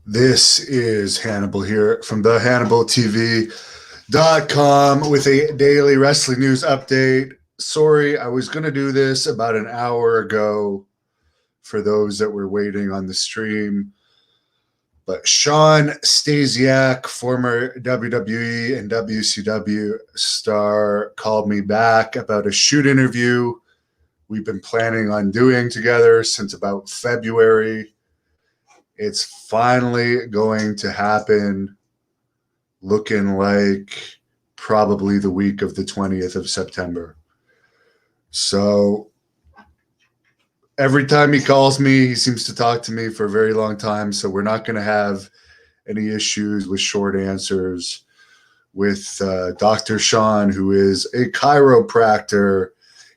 This is Hannibal here from the HannibalTV.com with a daily wrestling news update. Sorry, I was going to do this about an hour ago for those that were waiting on the stream. But Sean Stasiak, former WWE and WCW star, called me back about a shoot interview we've been planning on doing together since about February. It's finally going to happen, looking like probably the week of the 20th of September. So every time he calls me, he seems to talk to me for a very long time. So we're not going to have any issues with short answers with Dr. Sean, who is a chiropractor.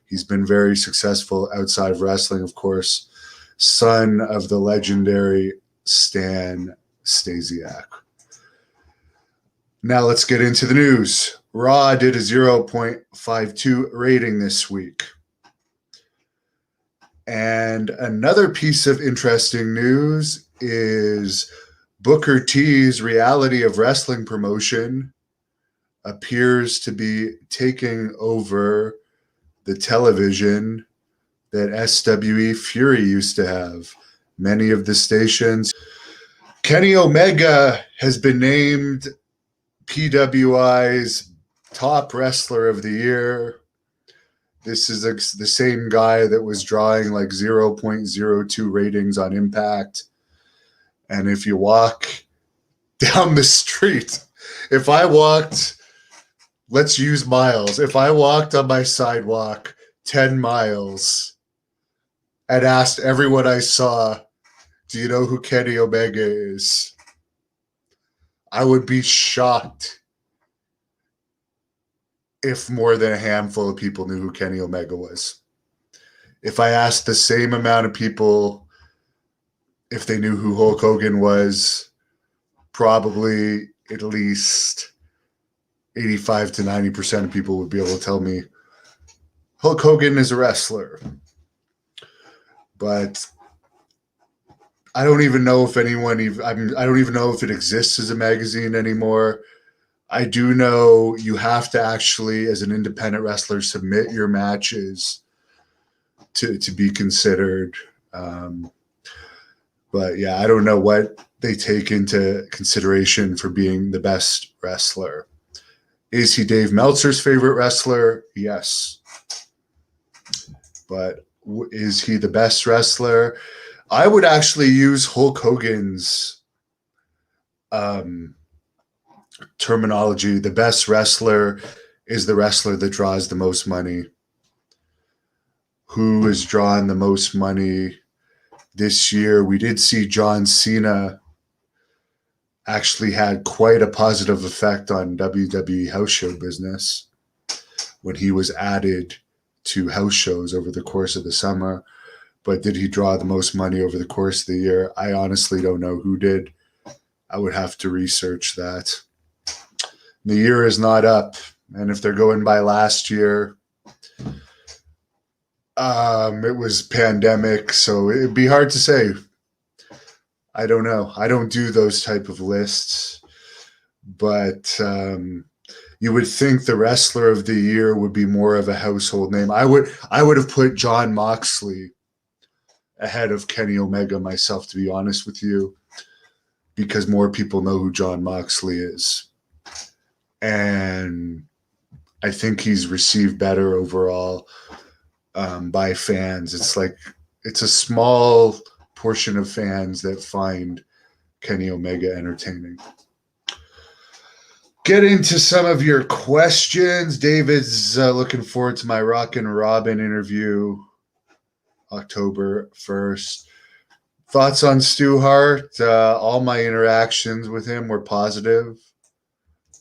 He's been very successful outside of wrestling, of course, son of the legendary Stan Stasiak. Now let's get into the news. Raw did a 0.52 rating this week. And another piece of interesting news is Booker T's reality of wrestling promotion appears to be taking over the television that SWE Fury used to have. Many of the stations. Kenny Omega has been named PWI's top wrestler of the year. This is the same guy that was drawing like 0.02 ratings on Impact. And if you walk down the street, if I walked, let's use miles. If I walked on my sidewalk 10 miles and asked everyone I saw, do you know who Kenny Omega is? I would be shocked if more than a handful of people knew who Kenny Omega was. If I asked the same amount of people if they knew who Hulk Hogan was, probably at least 85 to 90% of people would be able to tell me Hulk Hogan is a wrestler. But I don't even know if anyone I don't even know if it exists as a magazine anymore. I do know you have to actually, as an independent wrestler, submit your matches to be considered. But yeah, I don't know what they take into consideration for being the best wrestler. Is he Dave Meltzer's favorite wrestler? Yes. But is he the best wrestler? I would actually use Hulk Hogan's terminology. The best wrestler is the wrestler that draws the most money. Who has drawn the most money this year? We did see John Cena actually had quite a positive effect on WWE house show business when he was added to house shows over the course of the summer. But did he draw the most money over the course of the year? I honestly don't know who did. I would have to research that. The year is not up. And if they're going by last year, it was pandemic, so it'd be hard to say. I don't know. I don't do those type of lists. But you would think the wrestler of the year would be more of a household name. I would have put Jon Moxley ahead of Kenny Omega myself, to be honest with you, because more people know who Jon Moxley is. And I think he's received better overall by fans. It's a small portion of fans that find Kenny Omega entertaining. Get into some of your questions. David's looking forward to my Rockin' Robin interview October 1st. Thoughts on Stu Hart? All my interactions with him were positive,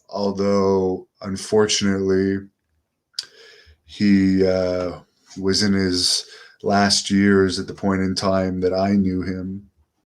although unfortunately he was in his last years at the point in time that I knew him.